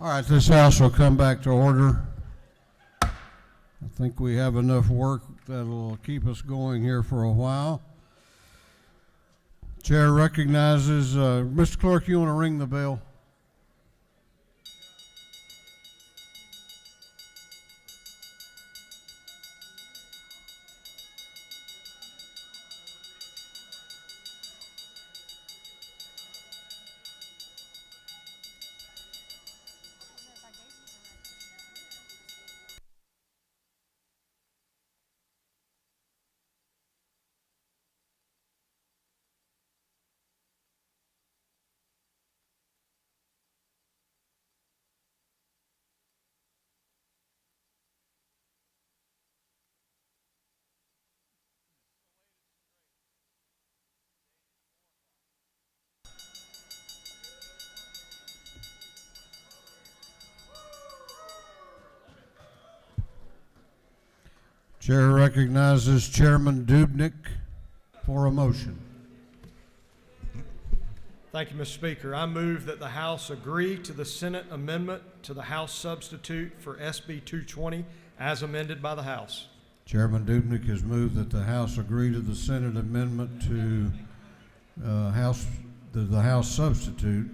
All right, this House will come back to order. I think we have enough work that will keep us going here for a while. Chair recognizes, Mr. Clerk, you want to ring the bell? Chair recognizes Chairman Dubnik for a motion. Thank you, Mr. Speaker. I move that the House agree to the Senate amendment to the House substitute for SB 220 as amended by the House. Chairman Dubnik has moved that the House agree to the Senate amendment to the House substitute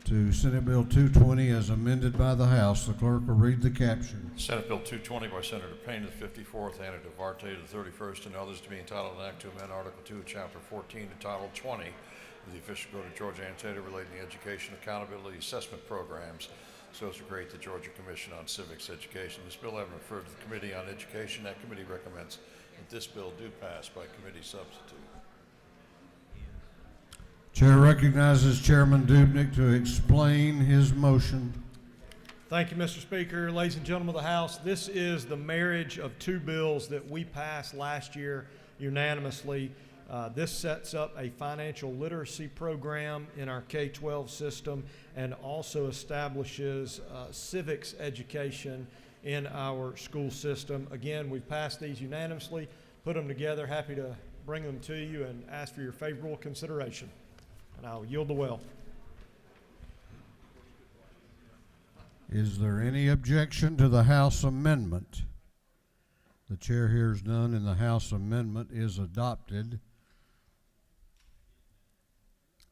to Senate Bill 220 as amended by the House. The clerk will read the caption. Senate Bill 220 by Senator Payne, the 54th, Anna Duarte, the 31st, and others to be entitled an act to amend Article 2 of Chapter 14 to Title 20 of the official code of Georgia Annotated relating to education accountability assessment programs so as to create the Georgia Commission on Civics Education. This bill having referred to the Committee on Education, that committee recommends that this bill do pass by committee substitute. Chair recognizes Chairman Dubnik to explain his motion. Thank you, Mr. Speaker. Ladies and gentlemen of the House, this is the marriage of two bills that we passed last year unanimously. This sets up a financial literacy program in our K-12 system and also establishes civics education in our school system. Again, we've passed these unanimously, put them together. Happy to bring them to you and ask for your favorable consideration. And I'll yield the well. Is there any objection to the House amendment? The chair hears none, and the House amendment is adopted.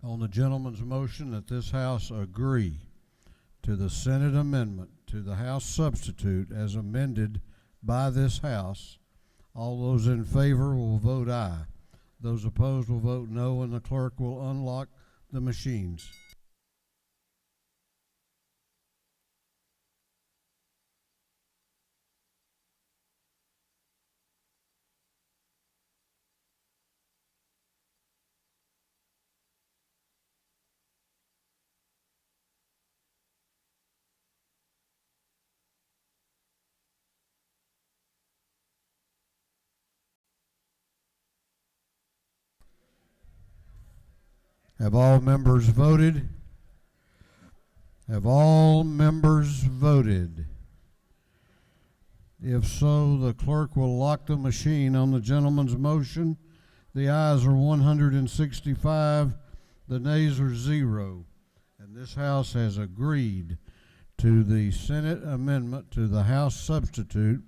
On the gentleman's motion that this House agree to the Senate amendment to the House substitute as amended by this House, all those in favor will vote aye. Those opposed will vote no, and the clerk will unlock the machines. Have all members voted? Have all members voted? If so, the clerk will lock the machine on the gentleman's motion. The ayes are 165, the nays are 0. And this House has agreed to the Senate amendment to the House substitute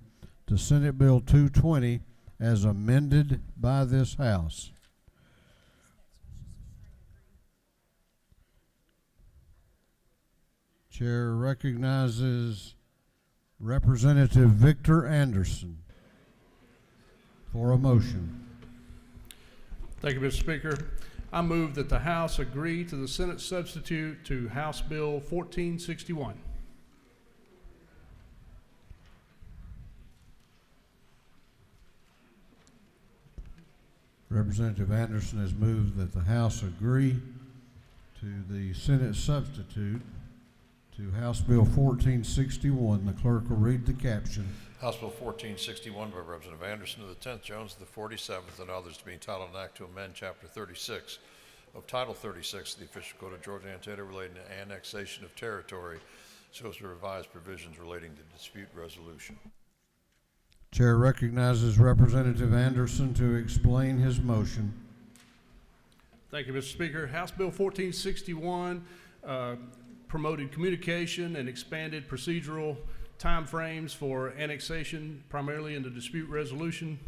to Senate Bill 220 as amended by this House. Chair recognizes Representative Victor Anderson for a motion. Thank you, Mr. Speaker. I move that the House agree to the Senate substitute to House Bill 1461. Representative Anderson has moved that the House agree to the Senate substitute to House Bill 1461. The clerk will read the caption. House Bill 1461 by Representative Anderson of the 10th, Jones of the 47th, and others to be entitled an act to amend Chapter 36 of Title 36 of the official code of Georgia Annotated relating to annexation of territory so as to revise provisions relating to dispute resolution. Chair recognizes Representative Anderson to explain his motion. Thank you, Mr. Speaker. House Bill 1461 promoted communication and expanded procedural timeframes for annexation, primarily in the dispute resolution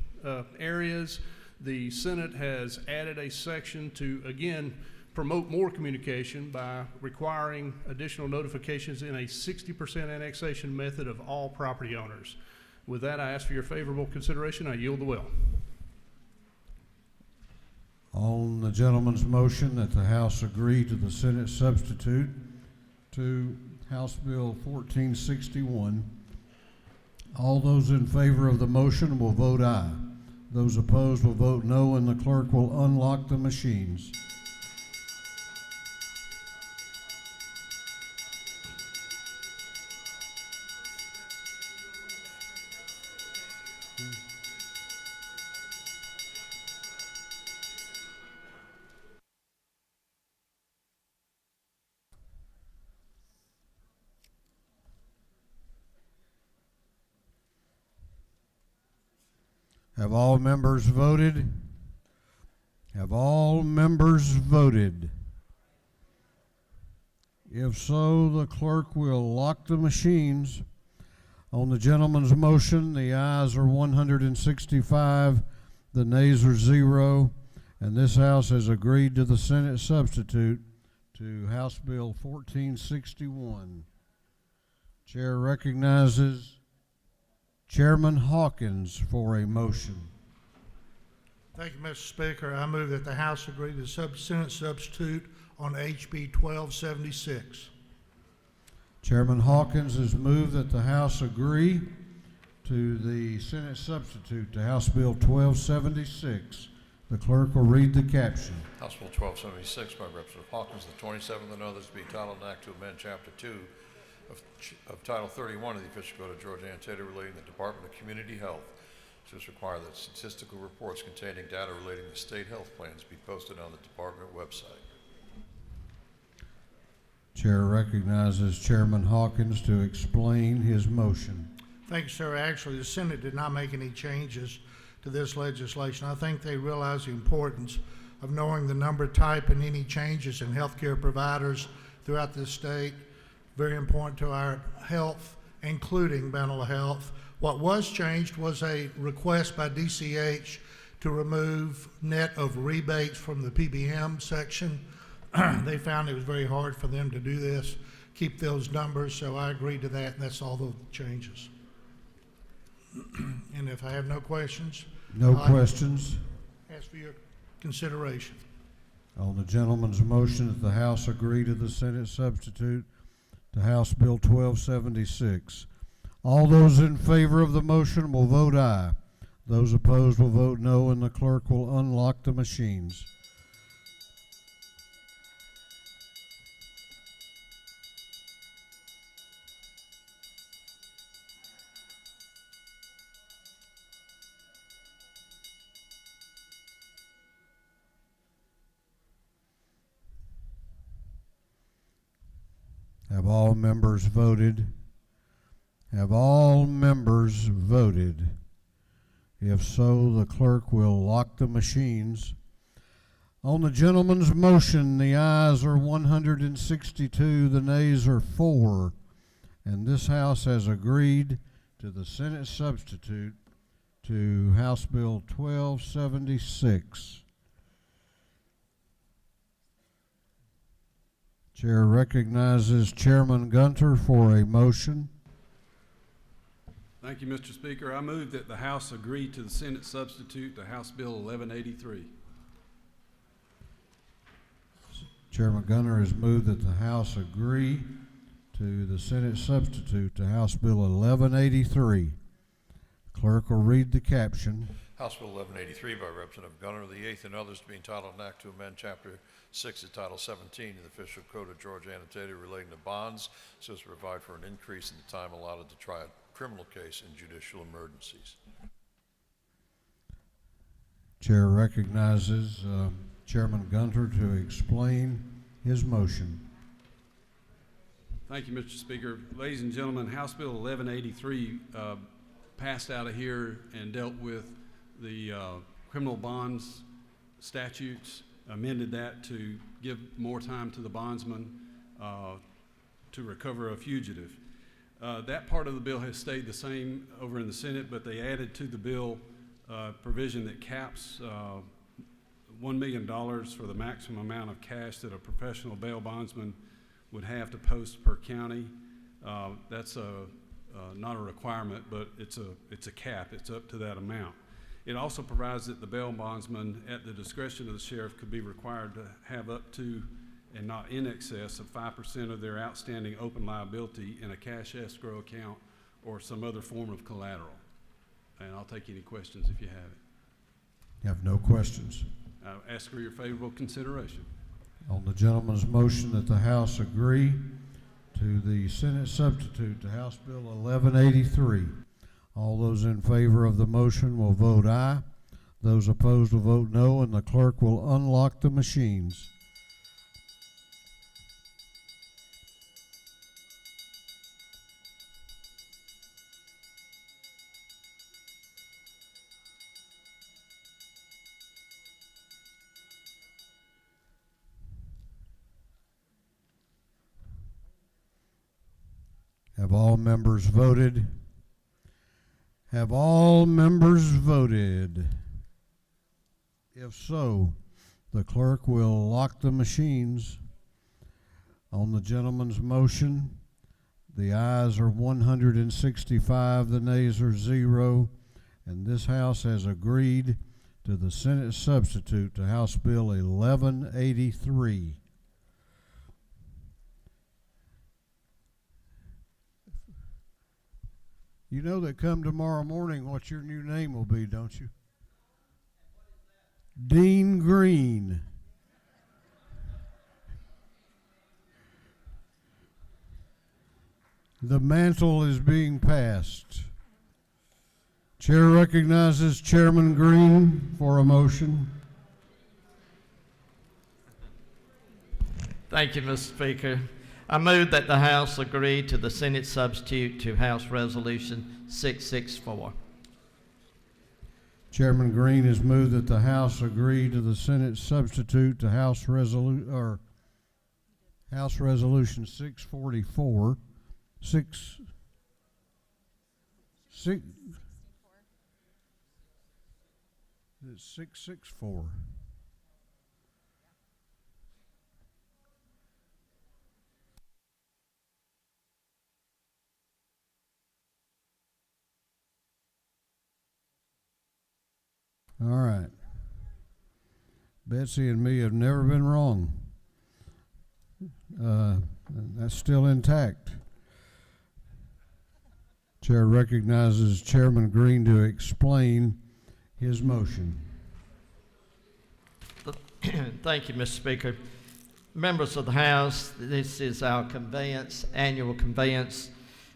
areas. The Senate has added a section to, again, promote more communication by requiring additional notifications in a 60% annexation method of all property owners. With that, I ask for your favorable consideration. I yield the will. On the gentleman's motion that the House agree to the Senate substitute to House Bill 1461, all those in favor of the motion will vote aye. Those opposed will vote no, and the clerk will unlock the machines. Have all members voted? Have all members voted? If so, the clerk will lock the machines. On the gentleman's motion, the ayes are 165, the nays are 0, and this House has agreed to the Senate substitute to House Bill 1461. Chair recognizes Chairman Hawkins for a motion. Thank you, Mr. Speaker. I move that the House agree to the Senate substitute on HB 1276. Chairman Hawkins has moved that the House agree to the Senate substitute to House Bill 1276. The clerk will read the caption. House Bill 1276 by Representative Hawkins, the 27th and others to be entitled an act to amend Chapter 2 of Title 31 of the Official Code of Georgia Annotated relating to the Department of Community Health. So it's required that statistical reports containing data relating to state health plans be posted on the department website. Chair recognizes Chairman Hawkins to explain his motion. Thank you, sir. Actually, the Senate did not make any changes to this legislation. I think they realize the importance of knowing the number, type, and any changes in healthcare providers throughout the state. Very important to our health, including mental health. What was changed was a request by DCH to remove net of rebates from the PBM section. They found it was very hard for them to do this, keep those numbers, so I agreed to that, and that's all the changes. And if I have no questions, No questions. ask for your consideration. On the gentleman's motion that the House agree to the Senate substitute to House Bill 1276. All those in favor of the motion will vote aye. Those opposed will vote no, and the clerk will unlock the machines. Have all members voted? Have all members voted? If so, the clerk will lock the machines. On the gentleman's motion, the ayes are 162, the nays are 4, and this House has agreed to the Senate substitute to House Bill 1276. Chair recognizes Chairman Gunter for a motion. Thank you, Mr. Speaker. I move that the House agree to the Senate substitute to House Bill 1183. Chairman Gunter has moved that the House agree to the Senate substitute to House Bill 1183. Clerk will read the caption. House Bill 1183 by Representative Gunner, the 8th and others to be entitled an act to amend Chapter 6 of Title 17 of the Official Code of Georgia Annotated relating to bonds, so as to provide for an increase in the time allotted to try a criminal case in judicial emergencies. Chair recognizes Chairman Gunter to explain his motion. Thank you, Mr. Speaker. Ladies and gentlemen, House Bill 1183 passed out of here and dealt with the criminal bonds statutes, amended that to give more time to the bondsman to recover a fugitive. That part of the bill has stayed the same over in the Senate, but they added to the bill provision that caps $1 million for the maximum amount of cash that a professional bail bondsman would have to post per county. That's not a requirement, but it's a cap. It's up to that amount. It also provides that the bail bondsman, at the discretion of the sheriff, could be required to have up to and not in excess of 5% of their outstanding open liability in a cash escrow account or some other form of collateral. And I'll take any questions if you have it. You have no questions. I ask for your favorable consideration. On the gentleman's motion that the House agree to the Senate substitute to House Bill 1183, all those in favor of the motion will vote aye. Those opposed will vote no, and the clerk will unlock the machines. Have all members voted? Have all members voted? If so, the clerk will lock the machines. On the gentleman's motion, the ayes are 165, the nays are 0, and this House has agreed to the Senate substitute to House Bill 1183. You know that come tomorrow morning what your new name will be, don't you? Dean Green. The mantle is being passed. Chair recognizes Chairman Green for a motion. Thank you, Mr. Speaker. I move that the House agree to the Senate substitute to House Resolution 664. Chairman Green has moved that the House agree to the Senate substitute to House Resolution 644. 664. All right. Betsy and me have never been wrong. That's still intact. Chair recognizes Chairman Green to explain his motion. Thank you, Mr. Speaker. Members of the House, this is our annual conveyance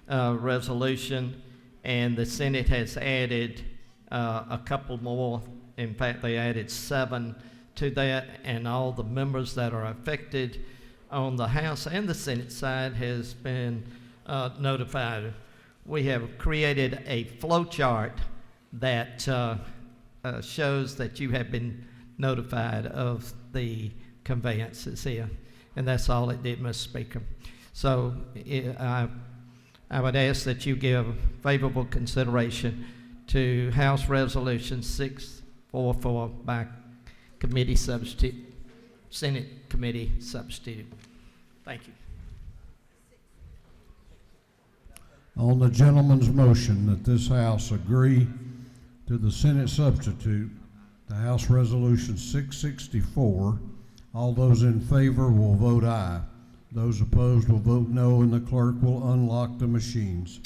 resolution, and the Senate has added a couple more. In fact, they added 7 to that, and all the members that are affected on the House and the Senate side has been notified. We have created a flow chart that shows that you have been notified of the conveyances here, and that's all it did, Mr. Speaker. So I would ask that you give favorable consideration to House Resolution 644 by committee substitute, Senate committee substitute. Thank you. On the gentleman's motion that this House agree to the Senate substitute, the House Resolution 664, all those in favor will vote aye. Those opposed will vote no, and the clerk will unlock the machines.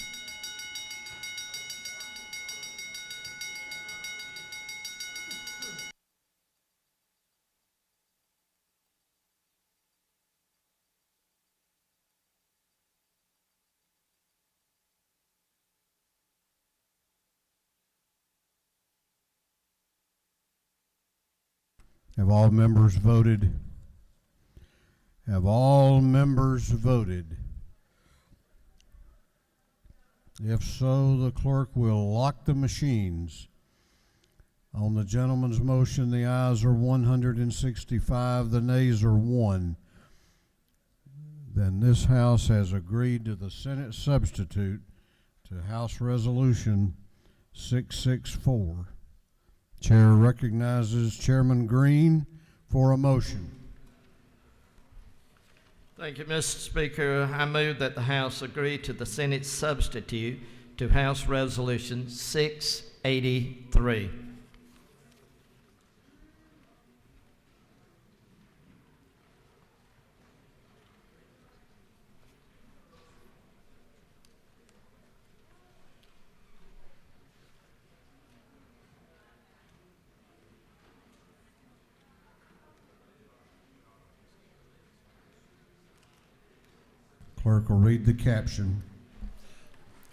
Have all members voted? Have all members voted? If so, the clerk will lock the machines. On the gentleman's motion, the ayes are 165, the nays are 1. then this House has agreed to the Senate substitute to House Resolution 664. Chair recognizes Chairman Green for a motion. Thank you, Mr. Speaker. I move that the House agree to the Senate substitute to House Resolution 683. Clerk will read the caption.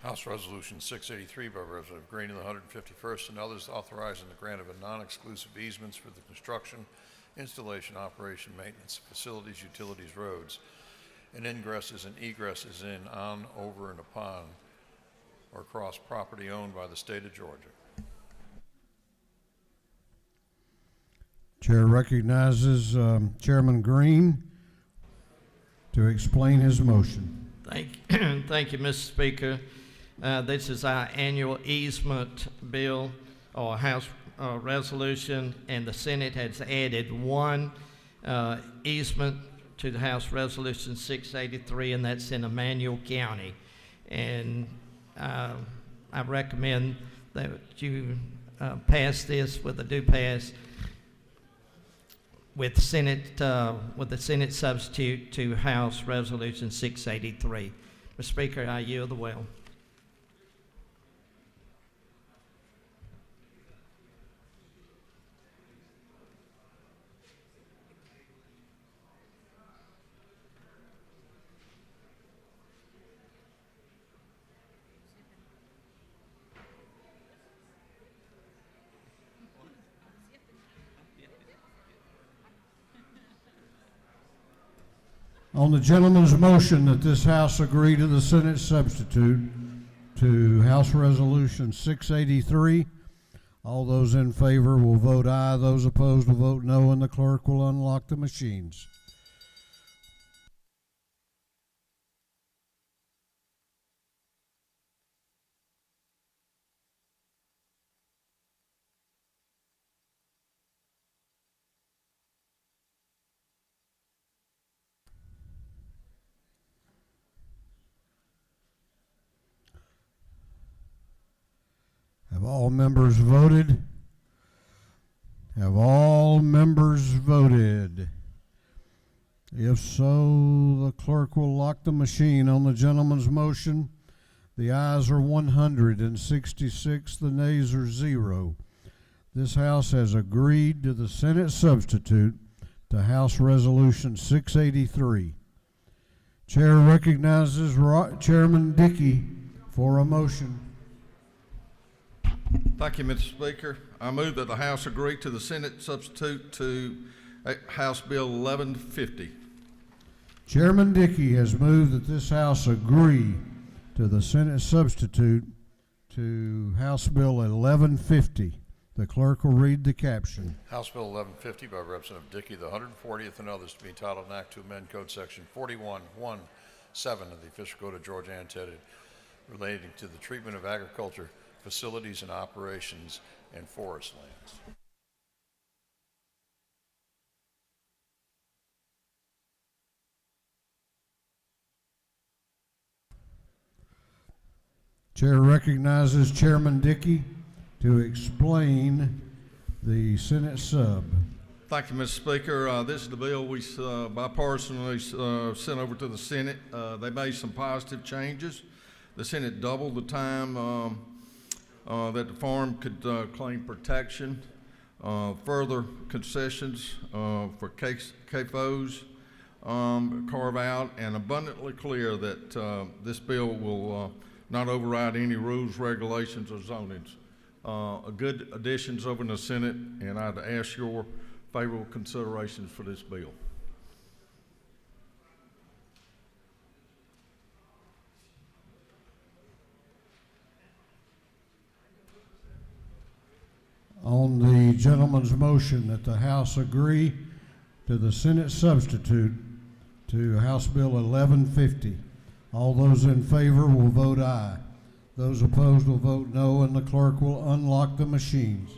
House Resolution 683 by Representative Green of the 151st and others authorizing the grant of a non-exclusive easements for the construction, installation, operation, maintenance of facilities, utilities, roads, and ingresses and egresses in, on, over, and upon or across property owned by the state of Georgia. Chair recognizes Chairman Green to explain his motion. Thank you, Mr. Speaker. This is our annual easement bill or House resolution, and the Senate has added one easement to the House Resolution 683, and that's in Emmanuel County. And I recommend that you pass this with a do pass with the Senate substitute to House Resolution 683. Mr. Speaker, I yield the will. On the gentleman's motion that this House agree to the Senate substitute to House Resolution 683, all those in favor will vote aye. Those opposed will vote no, and the clerk will unlock the machines. Have all members voted? Have all members voted? If so, the clerk will lock the machine on the gentleman's motion. The ayes are 166, the nays are 0. This House has agreed to the Senate substitute to House Resolution 683. Chair recognizes Chairman Dickey for a motion. Thank you, Mr. Speaker. I move that the House agree to the Senate substitute to House Bill 1150. Chairman Dickey has moved that this House agree to the Senate substitute to House Bill 1150. The clerk will read the caption. House Bill 1150 by Representative Dickey, the 140th, and others to be entitled an act to amend Code Section 4117 of the Official Code of Georgia Annotated relating to the treatment of agriculture facilities and operations and forest lands. Chair recognizes Chairman Dickey to explain the Senate sub. Thank you, Mr. Speaker. This is the bill we bipartisanly sent over to the Senate. They made some positive changes. The Senate doubled the time that the farm could claim protection, further concessions for CAFOs, carve out, and abundantly clear that this bill will not override any rules, regulations, or zonings. Good additions over in the Senate, and I'd ask your favorable considerations for this bill. On the gentleman's motion that the House agree to the Senate substitute to House Bill 1150. All those in favor will vote aye. Those opposed will vote no, and the clerk will unlock the machines.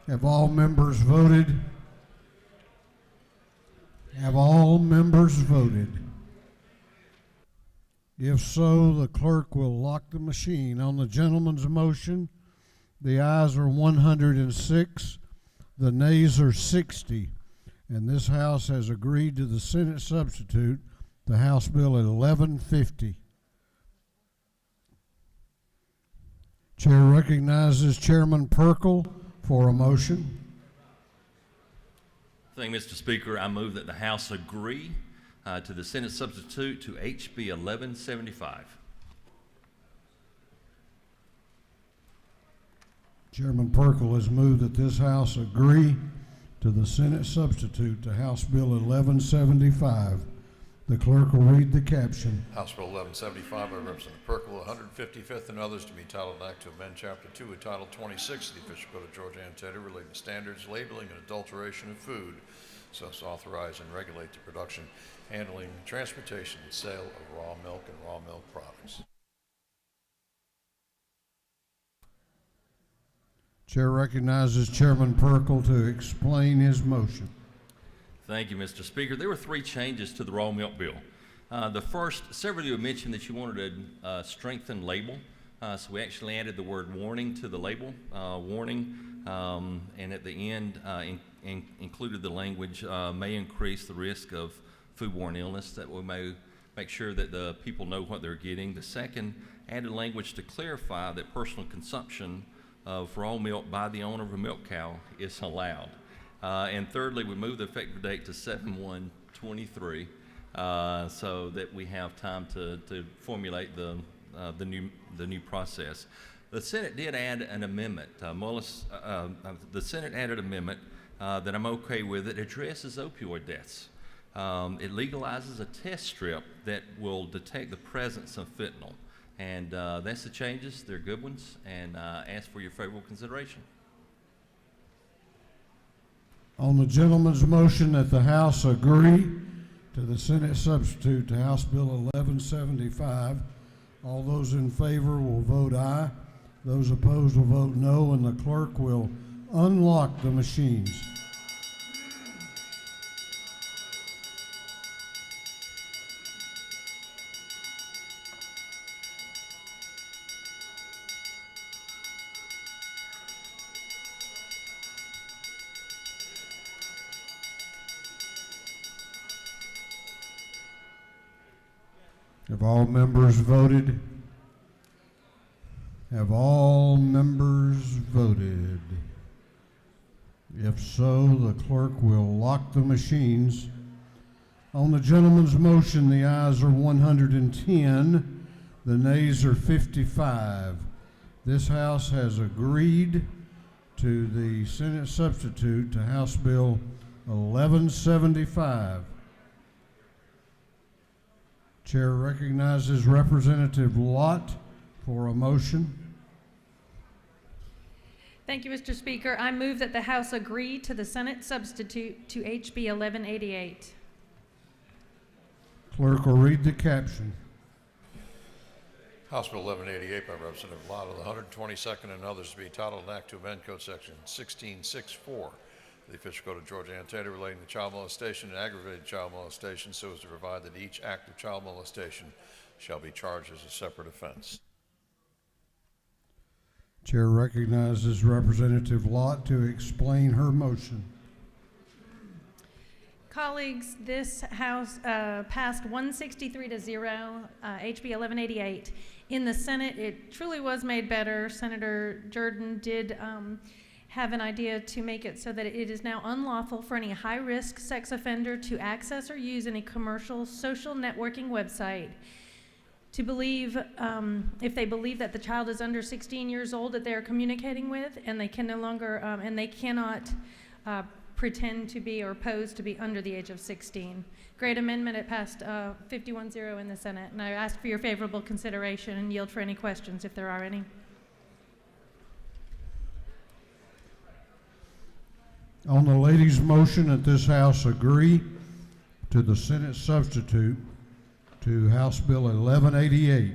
Have all members voted? Have all members voted? If so, the clerk will lock the machine. On the gentleman's motion, the ayes are 106, the nays are 60, and this House has agreed to the Senate substitute to House Bill 1150. Chair recognizes Chairman Perkle for a motion. Thank you, Mr. Speaker. I move that the House agree to the Senate substitute to HB 1175. Chairman Perkle has moved that this House agree to the Senate substitute to House Bill 1175. The clerk will read the caption. House Bill 1175 by Representative Perkle, 155th, and others to be entitled an act to amend Chapter 2 of Title 26 of the Official Code of Georgia and Territory relating to standards, labeling, and adulteration of food, so as to authorize and regulate the production, handling, transportation, and sale of raw milk and raw milk products. Chair recognizes Chairman Perkle to explain his motion. Thank you, Mr. Speaker. There were 3 changes to the raw milk bill. The first, several of you mentioned that you wanted a strengthened label, so we actually added the word warning to the label, warning, and at the end included the language, may increase the risk of foodborne illness, that we may make sure that the people know what they're getting. The second, added language to clarify that personal consumption of raw milk by the owner of a milk cow is allowed. And thirdly, we moved the effective date to 7/1/23, so that we have time to formulate the new process. The Senate did add an amendment. The Senate added an amendment that I'm okay with. It addresses opioid deaths. It legalizes a test strip that will detect the presence of fentanyl, and that's the changes. They're good ones, and ask for your favorable consideration. On the gentleman's motion that the House agree to the Senate substitute to House Bill 1175, all those in favor will vote aye. Those opposed will vote no, and the clerk will unlock the machines. Have all members voted? Have all members voted? If so, the clerk will lock the machines. On the gentleman's motion, the ayes are 110, the nays are 55. This House has agreed to the Senate substitute to House Bill 1175. Chair recognizes Representative Lott for a motion. Thank you, Mr. Speaker. I move that the House agree to the Senate substitute to HB 1188. Clerk will read the caption. House Bill 1188 by Representative Lott of the 122nd and others to be entitled an act to amend Code Section 1664. The Official Code of Georgia and Territory relating to child molestation and aggravated child molestation, so as to provide that each act of child molestation shall be charged as a separate offense. Chair recognizes Representative Lott to explain her motion. Colleagues, this House passed 163 to 0, HB 1188. In the Senate, it truly was made better. Senator Jordan did have an idea to make it so that it is now unlawful for any high-risk sex offender to access or use any commercial social networking website to believe, if they believe that the child is under 16 years old that they are communicating with, and they can no longer, and they cannot pretend to be or pose to be under the age of 16. Great amendment. It passed 51-0 in the Senate, and I ask for your favorable consideration and yield for any questions if there are any. On the lady's motion that this House agree to the Senate substitute to House Bill 1188,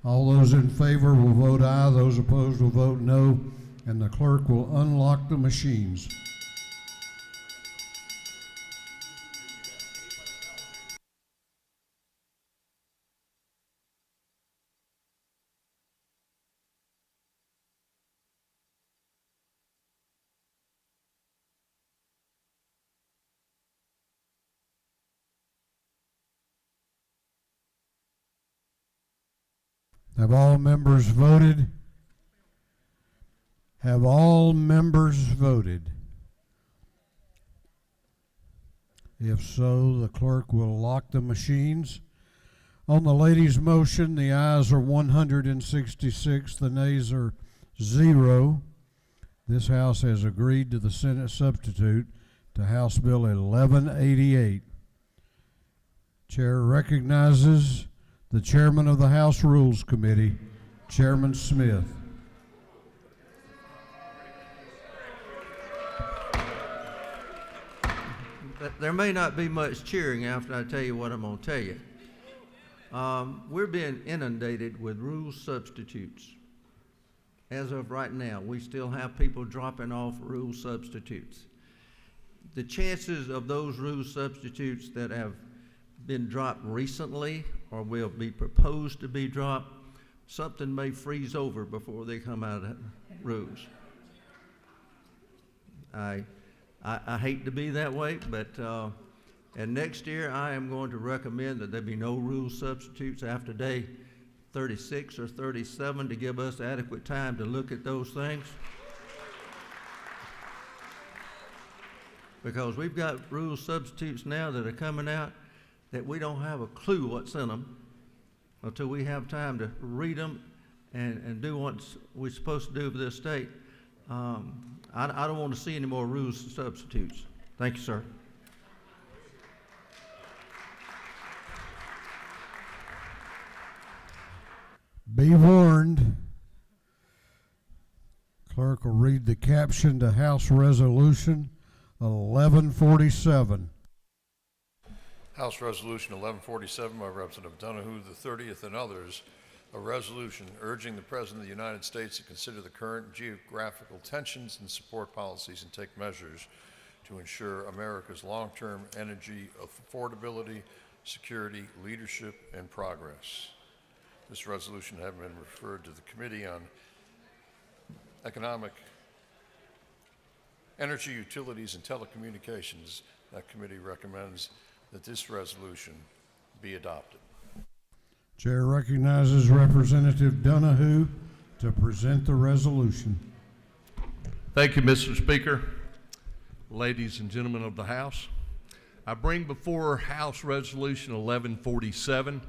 all those in favor will vote aye, those opposed will vote no, and the clerk will unlock the machines. Have all members voted? Have all members voted? If so, the clerk will lock the machines. On the lady's motion, the ayes are 166, the nays are 0. This House has agreed to the Senate substitute to House Bill 1188. Chair recognizes the Chairman of the House Rules Committee, Chairman Smith. There may not be much cheering after I tell you what I'm going to tell you. We're being inundated with rule substitutes. As of right now, we still have people dropping off rule substitutes. The chances of those rule substitutes that have been dropped recently or will be proposed to be dropped, something may freeze over before they come out of rules. I hate to be that way, but and next year I am going to recommend that there be no rule substitutes after day 36 or 37 to give us adequate time to look at those things. Because we've got rule substitutes now that are coming out that we don't have a clue what's in them until we have time to read them and do what we're supposed to do for this state. I don't want to see any more rule substitutes. Thank you, sir. Be warned. Clerk will read the caption to House Resolution 1147. House Resolution 1147 by Representative Donahue III and others, a resolution urging the President of the United States to consider the current geographical tensions and support policies and take measures to ensure America's long-term energy affordability, security, leadership, and progress. This resolution having been referred to the Committee on Economic, Energy, Utilities, and Telecommunications, that committee recommends that this resolution be adopted. Chair recognizes Representative Donahue to present the resolution. Thank you, Mr. Speaker. Ladies and gentlemen of the House, I bring before House Resolution 1147.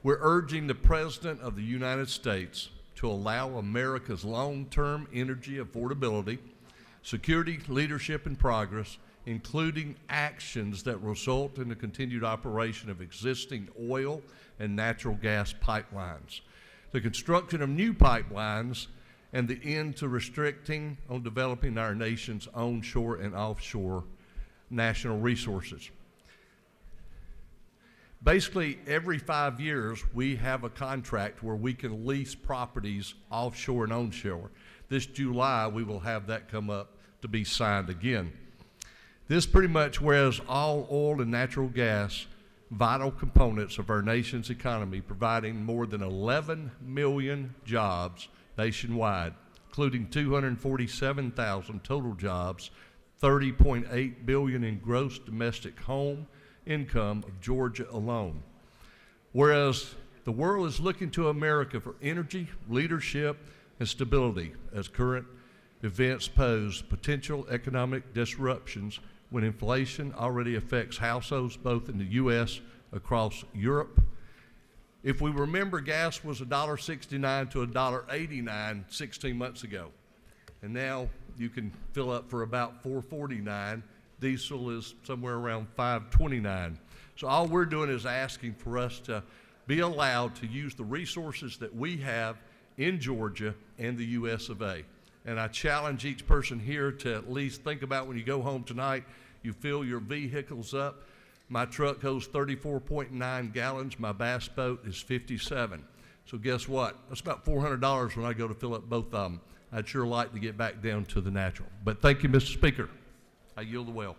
We're urging the President of the United States to allow America's long-term energy affordability, security, leadership, and progress, including actions that result in the continued operation of existing oil and natural gas pipelines, the construction of new pipelines, and the end to restricting on developing our nation's onshore and offshore national resources. Basically, every 5 years, we have a contract where we can lease properties offshore and onshore. This July, we will have that come up to be signed again. This pretty much wears all oil and natural gas, vital components of our nation's economy, providing more than 11 million jobs nationwide, including 247,000 total jobs, 30.8 billion in gross domestic home income of Georgia alone. Whereas the world is looking to America for energy, leadership, and stability as current events pose potential economic disruptions when inflation already affects households both in the U.S., across Europe, If we remember, gas was $1.69 to $1.89 16 months ago. And now you can fill up for about $4.49. Diesel is somewhere around $5.29. So all we're doing is asking for us to be allowed to use the resources that we have in Georgia and the US of A. And I challenge each person here to at least think about when you go home tonight, you fill your vehicles up. My truck goes 34.9 gallons. My bass boat is 57. So guess what? That's about $400 when I go to fill up both of them. I'd sure like to get back down to the natural. But thank you, Mr. Speaker. I yield the well.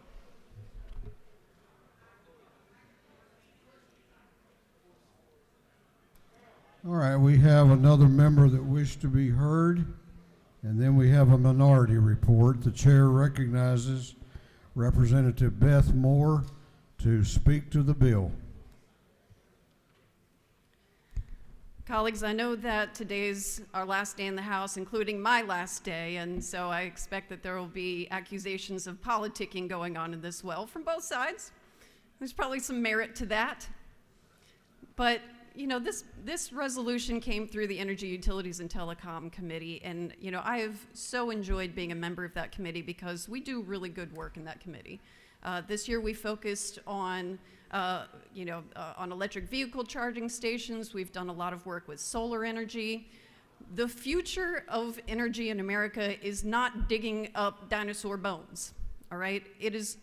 All right, we have another member that wished to be heard, and then we have a minority report. The chair recognizes Representative Beth Moore to speak to the bill. Colleagues, I know that today's our last day in the House, including my last day, and so I expect that there will be accusations of politicking going on in this well from both sides. There's probably some merit to that. But, you know, this resolution came through the Energy, Utilities, and Telecom Committee, and, you know, I have so enjoyed being a member of that committee because we do really good work in that committee. This year we focused on on electric vehicle charging stations. We've done a lot of work with solar energy. The future of energy in America is not digging up dinosaur bones, all right? It's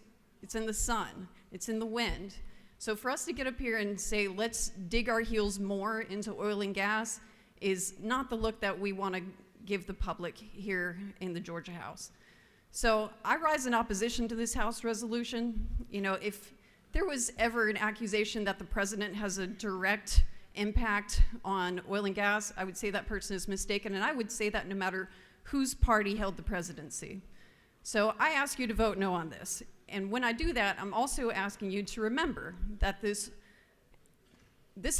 in the sun, it's in the wind. So for us to get up here and say, let's dig our heels more into oil and gas is not the look that we want to give the public here in the Georgia House. So I rise in opposition to this House resolution. You know, if there was ever an accusation that the president has a direct impact on oil and gas, I would say that person is mistaken, and I would say that no matter whose party held the presidency. So I ask you to vote no on this. And when I do that, I'm also asking you to remember that this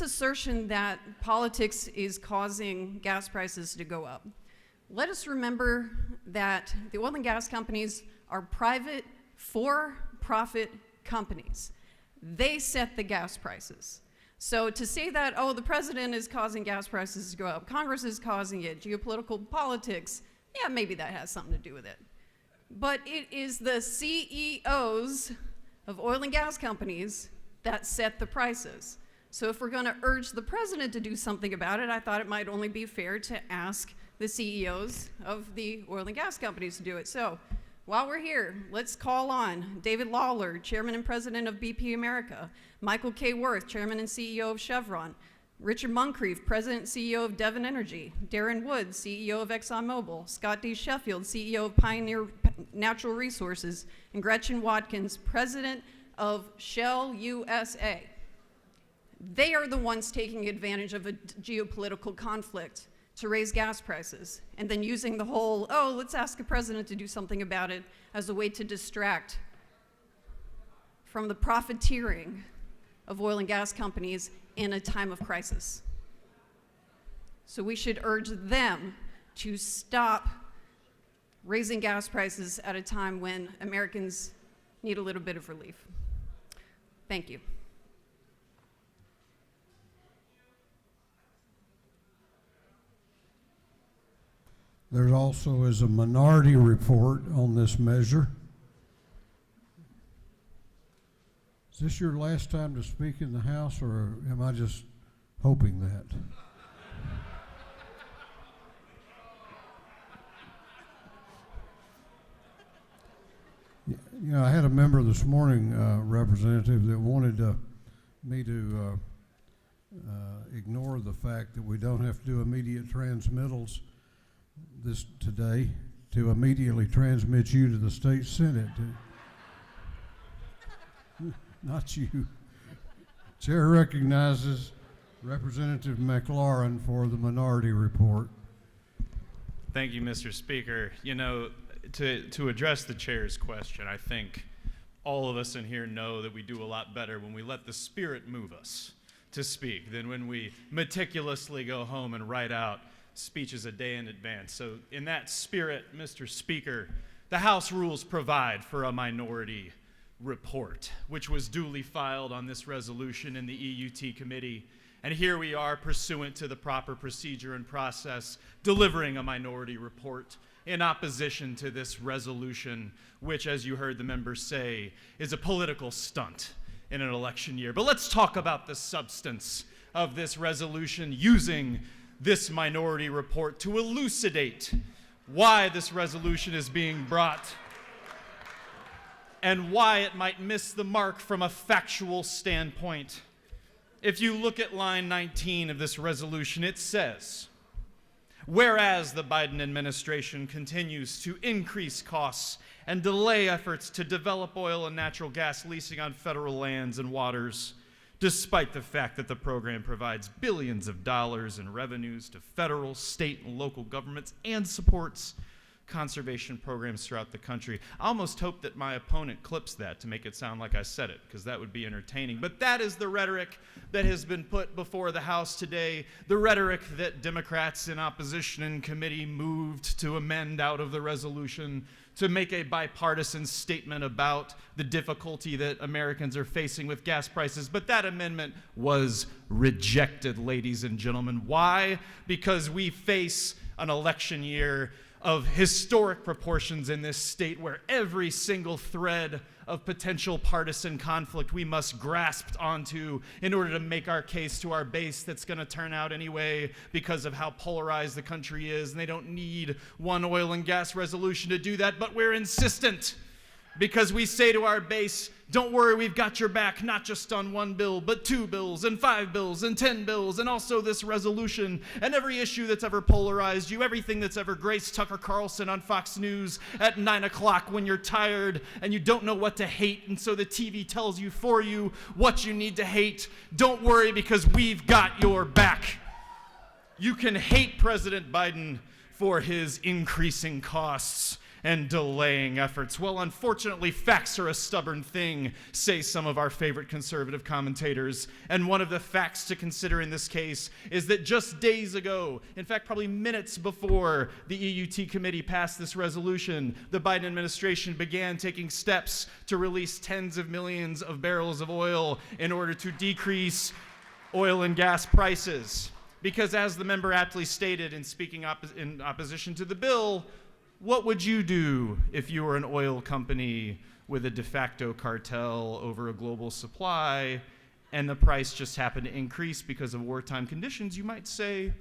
assertion that politics is causing gas prices to go up. Let us remember that the oil and gas companies are private, for-profit companies. They set the gas prices. So to say that, oh, the president is causing gas prices to go up, Congress is causing it, geopolitical politics, yeah, maybe that has something to do with it. But it is the CEOs of oil and gas companies that set the prices. So if we're going to urge the president to do something about it, I thought it might only be fair to ask the CEOs of the oil and gas companies to do it. So while we're here, let's call on David Lawler, Chairman and President of BP America, Michael K. Worth, Chairman and CEO of Chevron, Richard Moncrief, President and CEO of Devon Energy, Darren Woods, CEO of ExxonMobil, Scott D. Sheffield, CEO of Pioneer Natural Resources, and Gretchen Watkins, President of Shell USA. They are the ones taking advantage of a geopolitical conflict to raise gas prices, and then using the whole, oh, let's ask the president to do something about it as a way to distract from the profiteering of oil and gas companies in a time of crisis. So we should urge them to stop raising gas prices at a time when Americans need a little bit of relief. Thank you. There also is a minority report on this measure. Is this your last time to speak in the House, or am I just hoping that? You know, I had a member this morning, representative, that wanted me to ignore the fact that we don't have to do immediate transmittals today to immediately transmit you to the state Senate. Not you. Chair recognizes Representative McLaurin for the minority report. Thank you, Mr. Speaker. You know, to address the chair's question, I think all of us in here know that we do a lot better when we let the Spirit move us to speak than when we meticulously go home and write out speeches a day in advance. So in that spirit, Mr. Speaker, the House rules provide for a minority report, which was duly filed on this resolution in the EUT committee. And here we are, pursuant to the proper procedure and process, delivering a minority report in opposition to this resolution, which, as you heard the members say, is a political stunt in an election year. But let's talk about the substance of this resolution, using this minority report to elucidate why this resolution is being brought and why it might miss the mark from a factual standpoint. If you look at line 19 of this resolution, it says, whereas the Biden administration continues to increase costs and delay efforts to develop oil and natural gas leasing on federal lands and waters, despite the fact that the program provides billions of dollars in revenues to federal, state, and local governments and supports conservation programs throughout the country. I almost hope that my opponent clips that to make it sound like I said it, because that would be entertaining. But that is the rhetoric that has been put before the House today, the rhetoric that Democrats in opposition in committee moved to amend out of the resolution to make a bipartisan statement about the difficulty that Americans are facing with gas prices. But that amendment was rejected, ladies and gentlemen. Why? Because we face an election year of historic proportions in this state, where every single thread of potential partisan conflict we must grasp onto in order to make our case to our base that's going to turn out anyway because of how polarized the country is. And they don't need one oil and gas resolution to do that, but we're insistent because we say to our base, don't worry, we've got your back, not just on one bill, but 2 bills and 5 bills and 10 bills, and also this resolution and every issue that's ever polarized you, everything that's ever graced Tucker Carlson on Fox News at 9 o'clock when you're tired and you don't know what to hate, and so the TV tells you for you what you need to hate. Don't worry, because we've got your back. You can hate President Biden for his increasing costs and delaying efforts. Well, unfortunately, facts are a stubborn thing, say some of our favorite conservative commentators. And one of the facts to consider in this case is that just days ago, in fact, probably minutes before the EUT committee passed this resolution, the Biden administration began taking steps to release tens of millions of barrels of oil in order to decrease oil and gas prices. Because as the member aptly stated in speaking in opposition to the bill, what would you do if you were an oil company with a de facto cartel over a global supply and the price just happened to increase because of wartime conditions? You might say,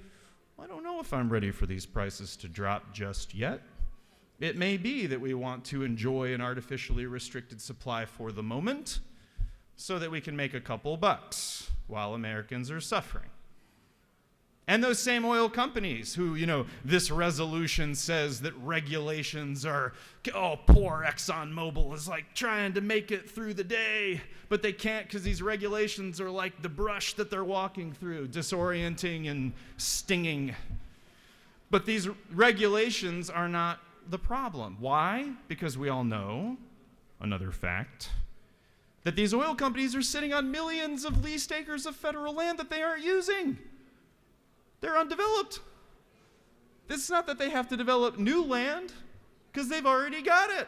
I don't know if I'm ready for these prices to drop just yet. It may be that we want to enjoy an artificially restricted supply for the moment so that we can make a couple bucks while Americans are suffering. And those same oil companies who, this resolution says that regulations are, poor ExxonMobil is like trying to make it through the day, but they can't because these regulations are like the brush that they're walking through, disorienting and stinging. But these regulations are not the problem. Why? Because we all know, another fact, that these oil companies are sitting on millions of leased acres of federal land that they aren't using. They're undeveloped. This is not that they have to develop new land, because they've already got it.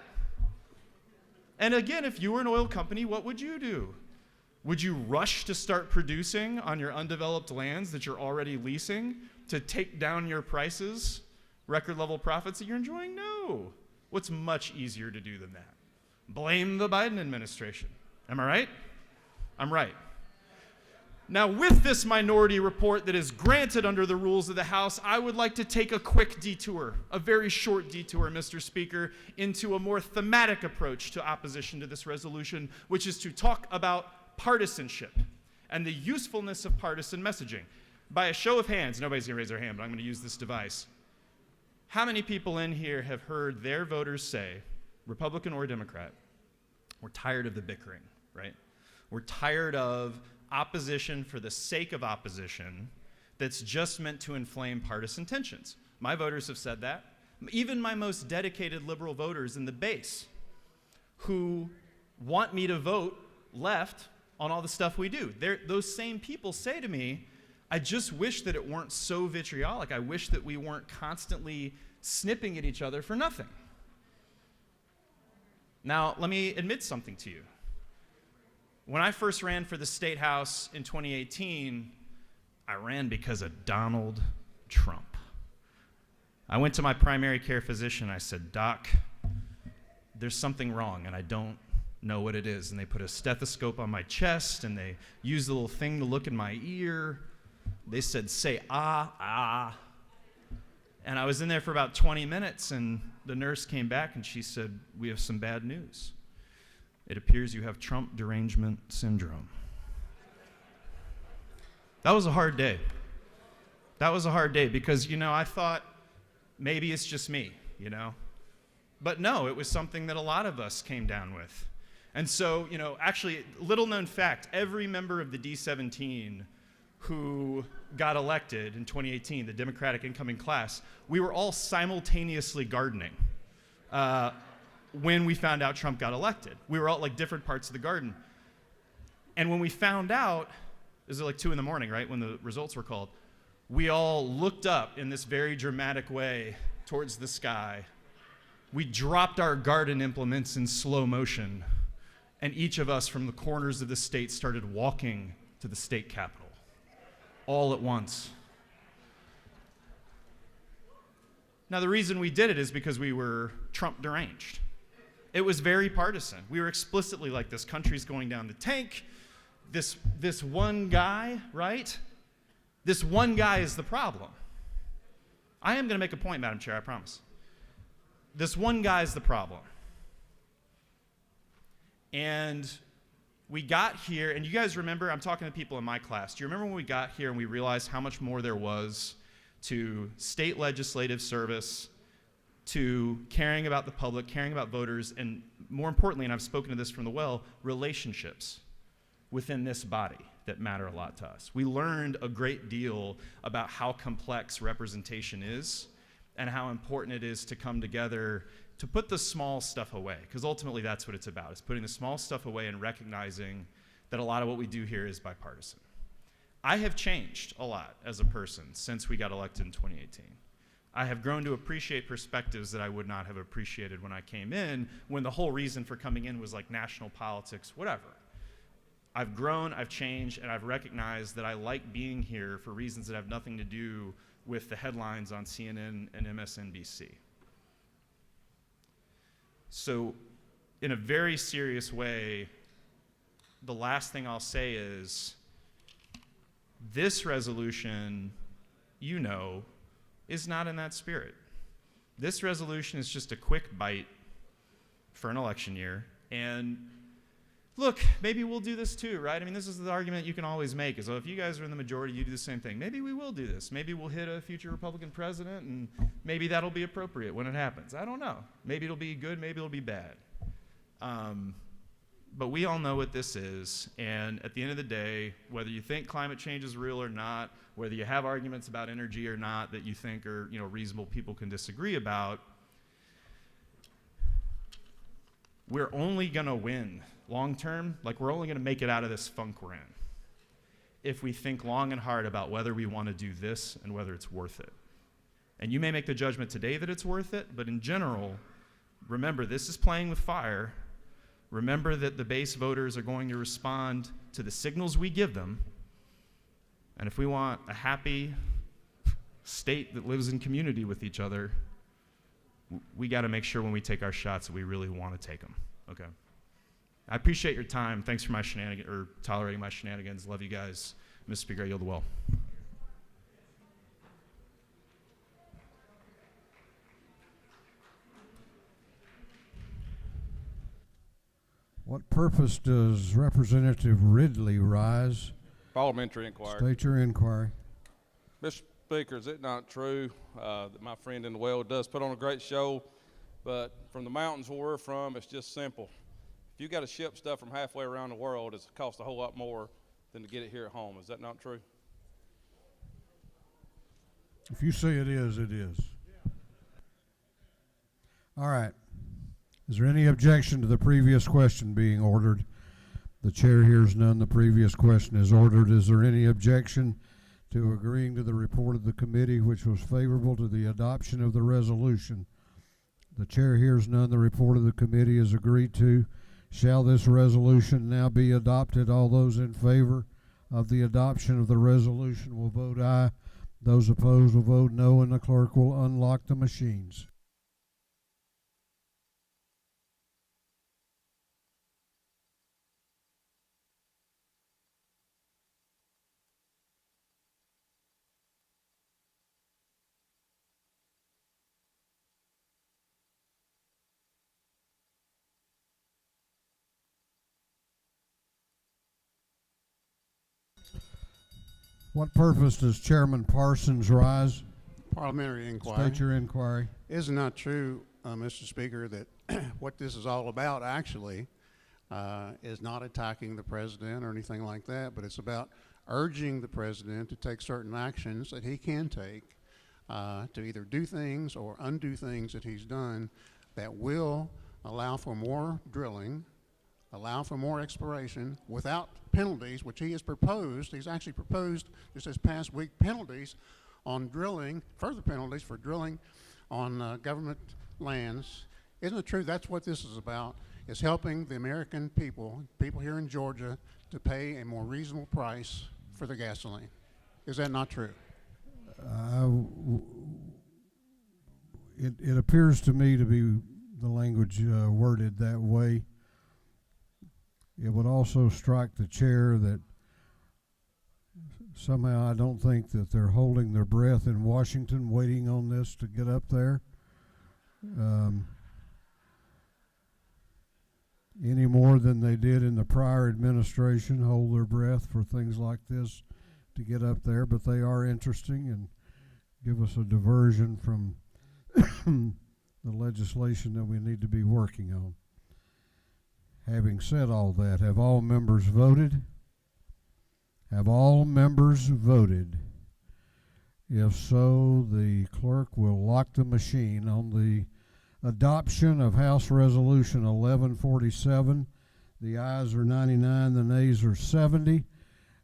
And again, if you were an oil company, what would you do? Would you rush to start producing on your undeveloped lands that you're already leasing to take down your prices, record level profits that you're enjoying? No. What's much easier to do than that? Blame the Biden administration. Am I right? I'm right. Now, with this minority report that is granted under the rules of the House, I would like to take a quick detour, a very short detour, Mr. Speaker, into a more thematic approach to opposition to this resolution, which is to talk about partisanship and the usefulness of partisan messaging. By a show of hands, nobody's going to raise their hand, but I'm going to use this device. How many people in here have heard their voters say, Republican or Democrat, we're tired of the bickering, right? We're tired of opposition for the sake of opposition that's just meant to inflame partisan tensions. My voters have said that. Even my most dedicated liberal voters in the base who want me to vote left on all the stuff we do. Those same people say to me, I just wish that it weren't so vitriolic. I wish that we weren't constantly snipping at each other for nothing. Now, let me admit something to you. When I first ran for the State House in 2018, I ran because of Donald Trump. I went to my primary care physician. I said, "Doc, there's something wrong, and I don't know what it is." And they put a stethoscope on my chest, and they used a little thing to look in my ear. They said, "Say ah, ah." And I was in there for about 20 minutes, and the nurse came back, and she said, "We have some bad news. It appears you have Trump derangement syndrome." That was a hard day. That was a hard day because, I thought maybe it's just me, But no, it was something that a lot of us came down with. And so, actually, little known fact, every member of the D17 who got elected in 2018, the Democratic incoming class, we were all simultaneously gardening when we found out Trump got elected. We were all at like different parts of the garden. And when we found out, it was like 2 a.m, right, when the results were called, we all looked up in this very dramatic way towards the sky. We dropped our garden implements in slow motion, and each of us from the corners of the state started walking to the state capitol, all at once. Now, the reason we did it is because we were Trump deranged. It was very partisan. We were explicitly like, this country's going down the tank. This one guy, right? This one guy is the problem. I am going to make a point, Madam Chair, I promise. This one guy is the problem. And we got here, and you guys remember, I'm talking to people in my class, do you remember when we got here and we realized how much more there was to state legislative service, to caring about the public, caring about voters, and more importantly, and I've spoken to this from the well, relationships within this body that matter a lot to us. We learned a great deal about how complex representation is and how important it is to come together to put the small stuff away, because ultimately that's what it's about, is putting the small stuff away and recognizing that a lot of what we do here is bipartisan. I have changed a lot as a person since we got elected in 2018. I have grown to appreciate perspectives that I would not have appreciated when I came in, when the whole reason for coming in was like national politics, whatever. I've grown, I've changed, and I've recognized that I like being here for reasons that have nothing to do with the headlines on CNN and MSNBC. So, in a very serious way, the last thing I'll say is, this resolution, is not in that spirit. This resolution is just a quick bite for an election year, and look, maybe we'll do this too, right? I mean, this is the argument you can always make, is, if you guys are in the majority, you do the same thing. Maybe we will do this. Maybe we'll hit a future Republican president, and maybe that'll be appropriate when it happens. I don't know. Maybe it'll be good, maybe it'll be bad. But we all know what this is, and at the end of the day, whether you think climate change is real or not, whether you have arguments about energy or not that you think are, reasonable, people can disagree about, we're only gonna win long term, we're only gonna make it out of this funk we're in if we think long and hard about whether we wanna do this and whether it's worth it. And you may make the judgment today that it's worth it, but in general, remember, this is playing with fire. Remember that the base voters are going to respond to the signals we give them. And if we want a happy state that lives in community with each other, we got to make sure when we take our shots that we really want to take them. Okay. I appreciate your time. Thanks for my tolerating my shenanigans. Love you guys. Mr. Speaker, I yield the well. What purpose does Representative Ridley rise? Parliamentary inquiry. State your inquiry. Mr. Speaker, is it not true that my friend in the well does put on a great show, but from the mountains where we're from, it's just simple. If you got to ship stuff from halfway around the world, it's cost a whole lot more than to get it here at home. Is that not true? If you say it is, it is. All right. Is there any objection to the previous question being ordered? The chair hears none. The previous question is ordered. Is there any objection to agreeing to the report of the committee, which was favorable to the adoption of the resolution? The chair hears none. The report of the committee is agreed to. Shall this resolution now be adopted? All those in favor of the adoption of the resolution will vote aye. Those opposed will vote no, and the clerk will unlock the machines. What purpose does Chairman Parsons rise? Parliamentary inquiry. State your inquiry. Is it not true, Mr. Speaker, that what this is all about actually is not attacking the president or anything like that, but it's about urging the president to take certain actions that he can take to either do things or undo things that he's done that will allow for more drilling, allow for more exploration without penalties, which he has proposed. He's actually proposed just this past week penalties on drilling, further penalties for drilling on government lands. Isn't it true that's what this is about, is helping the American people here in Georgia, to pay a more reasonable price for their gasoline? Is that not true? It appears to me to be the language worded that way. It would also strike the chair that somehow I don't think that they're holding their breath in Washington waiting on this to get up there. Any more than they did in the prior administration, hold their breath for things like this to get up there, but they are interesting and give us a diversion from the legislation that we need to be working on. Having said all that, have all members voted? Have all members voted? If so, the clerk will lock the machine on the adoption of House Resolution 1147. The ayes are 99, the nays are 70.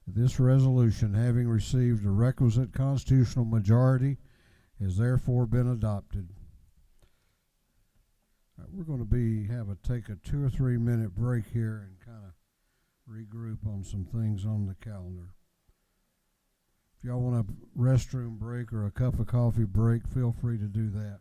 This resolution, having received a requisite constitutional majority, has therefore been adopted. We're going to take a 2 or 3 minute break here and kind of regroup on some things on the calendar. If y'all want a restroom break or a cup of coffee break, feel free to do that.